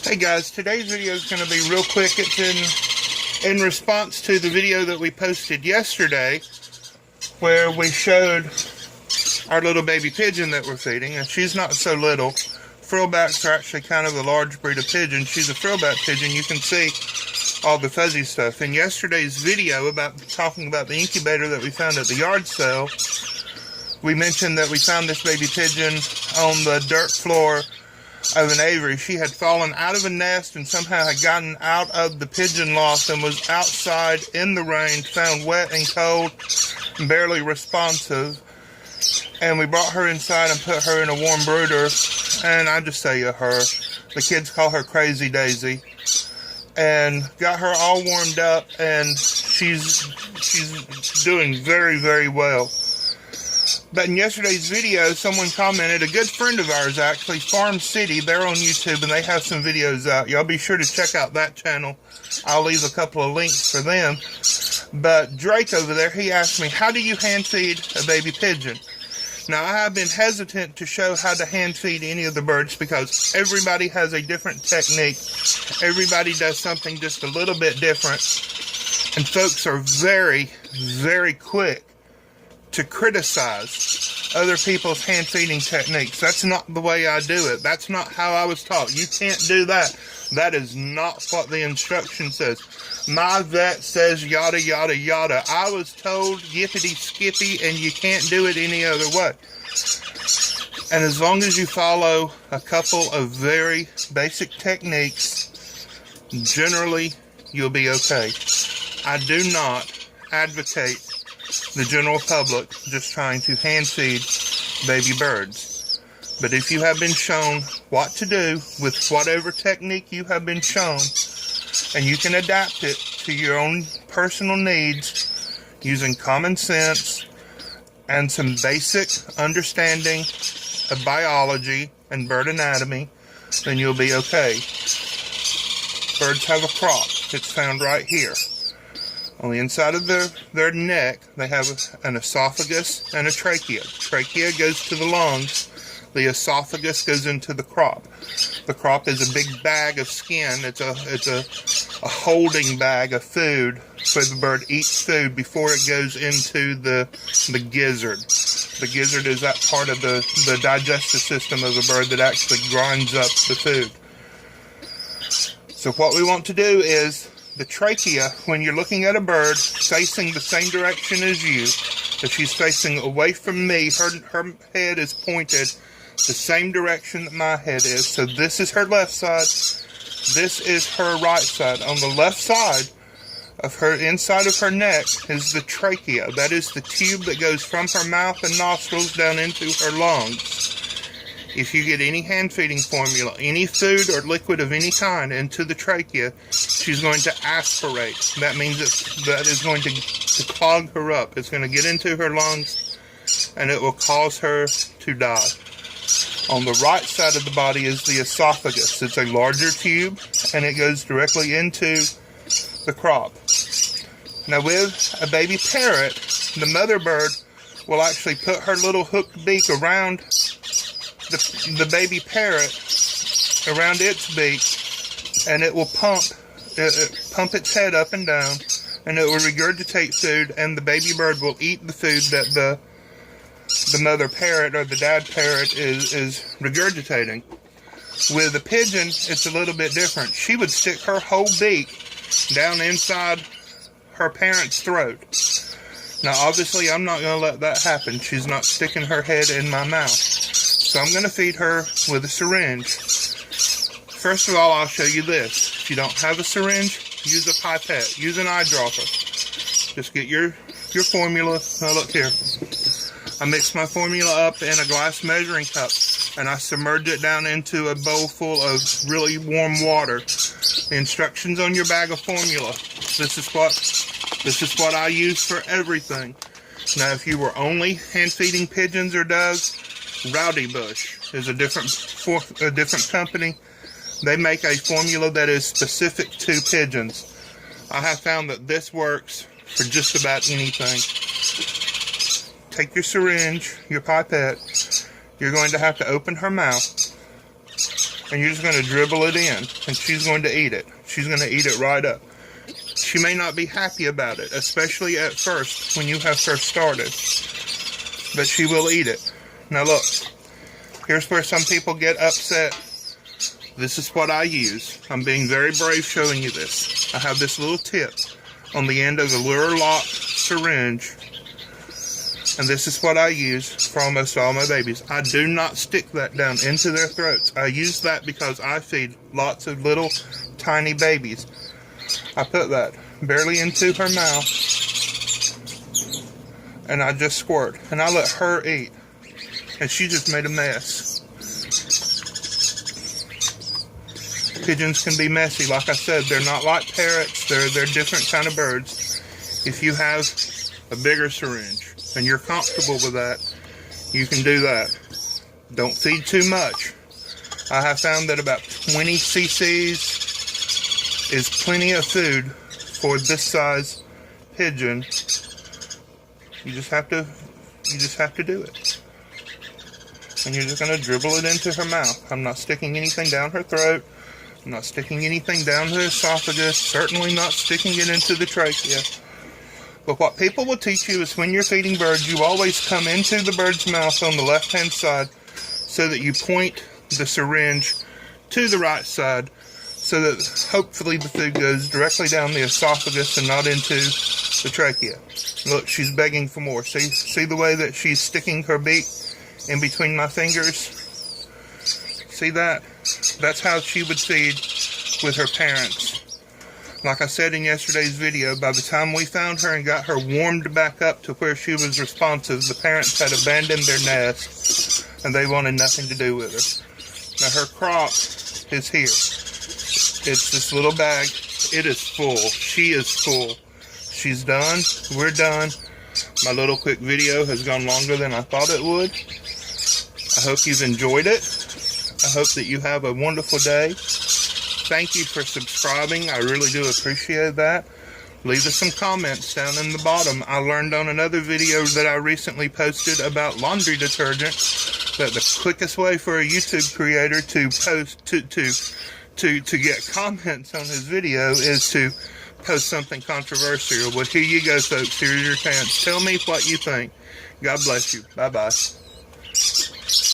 Hey guys, today's video is going to be real quick. It's in response to the video that we posted yesterday where we showed our little baby pigeon that we're feeding, and she's not so little. Frillbacks are actually kind of a large breed of pigeon. She's a frillback pigeon. You can see all the fuzzy stuff. In yesterday's video about talking about the incubator that we found at the yard sale, we mentioned that we found this baby pigeon on the dirt floor of an aviary. She had fallen out of a nest and somehow had gotten out of the pigeon loft and was outside in the rain, found wet and cold and barely responsive. And we brought her inside and put her in a warm brooder, and I just say her. The kids call her Crazy Daisy. And got her all warmed up, and she's doing very, very well. But in yesterday's video, someone commented, a good friend of ours actually, Farm City, they're on YouTube and they have some videos out. Y'all be sure to check out that channel. I'll leave a couple of links for them. But Drake over there, he asked me, how do you hand feed a baby pigeon? Now, I have been hesitant to show how to hand feed any of the birds because everybody has a different technique. Everybody does something just a little bit different. And folks are very, very quick to criticize other people's hand feeding techniques. That's not the way I do it. That's not how I was taught. You can't do that. That is not what the instruction says. My vet says yada, yada, yada. I was told yippity skippy and you can't do it any other way. And as long as you follow a couple of very basic techniques, generally you'll be okay. I do not advocate the general public just trying to hand feed baby birds. But if you have been shown what to do with whatever technique you have been shown, and you can adapt it to your own personal needs using common sense and some basic understanding of biology and bird anatomy, then you'll be okay. Birds have a crop. It's found right here. On the inside of their neck, they have an esophagus and a trachea. Trachea goes to the lungs. The esophagus goes into the crop. The crop is a big bag of skin. It's a holding bag of food where the bird eats food before it goes into the gizzard. The gizzard is that part of the digestive system of the bird that actually grinds up the food. So what we want to do is the trachea, when you're looking at a bird facing the same direction as you, if she's facing away from me, her head is pointed the same direction that my head is. So this is her left side, this is her right side. On the left side of her, inside of her neck, is the trachea. That is the tube that goes from her mouth and nostrils down into her lungs. If you get any hand feeding formula, any food or liquid of any kind into the trachea, she's going to aspirate. That means that is going to clog her up. It's going to get into her lungs and it will cause her to die. On the right side of the body is the esophagus. It's a larger tube and it goes directly into the crop. Now with a baby parrot, the mother bird will actually put her little hooked beak around the baby parrot, around its beak, and it will pump its head up and down, and it will regurgitate food, and the baby bird will eat the food that the mother parrot or the dad parrot is regurgitating. With a pigeon, it's a little bit different. She would stick her whole beak down inside her parent's throat. Now obviously I'm not going to let that happen. She's not sticking her head in my mouth. So I'm going to feed her with a syringe. First of all, I'll show you this. If you don't have a syringe, use a pipette. Use an eyedropper. Just get your formula. Now look here. I mix my formula up in a glass measuring cup and I submerge it down into a bowl full of really warm water. The instructions on your bag of formula. This is what I use for everything. Now if you were only hand feeding pigeons or doves, Rowdy Bush is a different company. They make a formula that is specific to pigeons. I have found that this works for just about anything. Take your syringe, your pipette. You're going to have to open her mouth and you're just going to dribble it in, and she's going to eat it. She's going to eat it right up. She may not be happy about it, especially at first when you have first started, but she will eat it. Now look, here's where some people get upset. This is what I use. I'm being very brave showing you this. I have this little tip on the end of the lure lock syringe, and this is what I use for almost all my babies. I do not stick that down into their throats. I use that because I feed lots of little tiny babies. I put that barely into her mouth, and I just squirt, and I let her eat, and she just made a mess. Pigeons can be messy. Like I said, they're not like parrots. They're different kind of birds. If you have a bigger syringe and you're comfortable with that, you can do that. Don't feed too much. I have found that about 20 cc's is plenty of food for this size pigeon. You just have to do it. And you're just going to dribble it into her mouth. I'm not sticking anything down her throat. I'm not sticking anything down her esophagus. Certainly not sticking it into the trachea. But what people will teach you is when you're feeding birds, you always come into the bird's mouth on the left-hand side so that you point the syringe to the right side so that hopefully the food goes directly down the esophagus and not into the trachea. Look, she's begging for more. See the way that she's sticking her beak in between my fingers? See that? That's how she would feed with her parents. Like I said in yesterday's video, by the time we found her and got her warmed back up to where she was responsive, the parents had abandoned their nest and they wanted nothing to do with her. Now her crop is here. It's this little bag. It is full. She is full. She's done. We're done. My little quick video has gone longer than I thought it would. I hope you've enjoyed it. I hope that you have a wonderful day. Thank you for subscribing. I really do appreciate that. Leave us some comments down in the bottom. I learned on another video that I recently posted about laundry detergent that the quickest way for a YouTube creator to post to get comments on his video is to post something controversial. Well, here you go, folks. Here's your chance. Tell me what you think. God bless you. Bye-bye.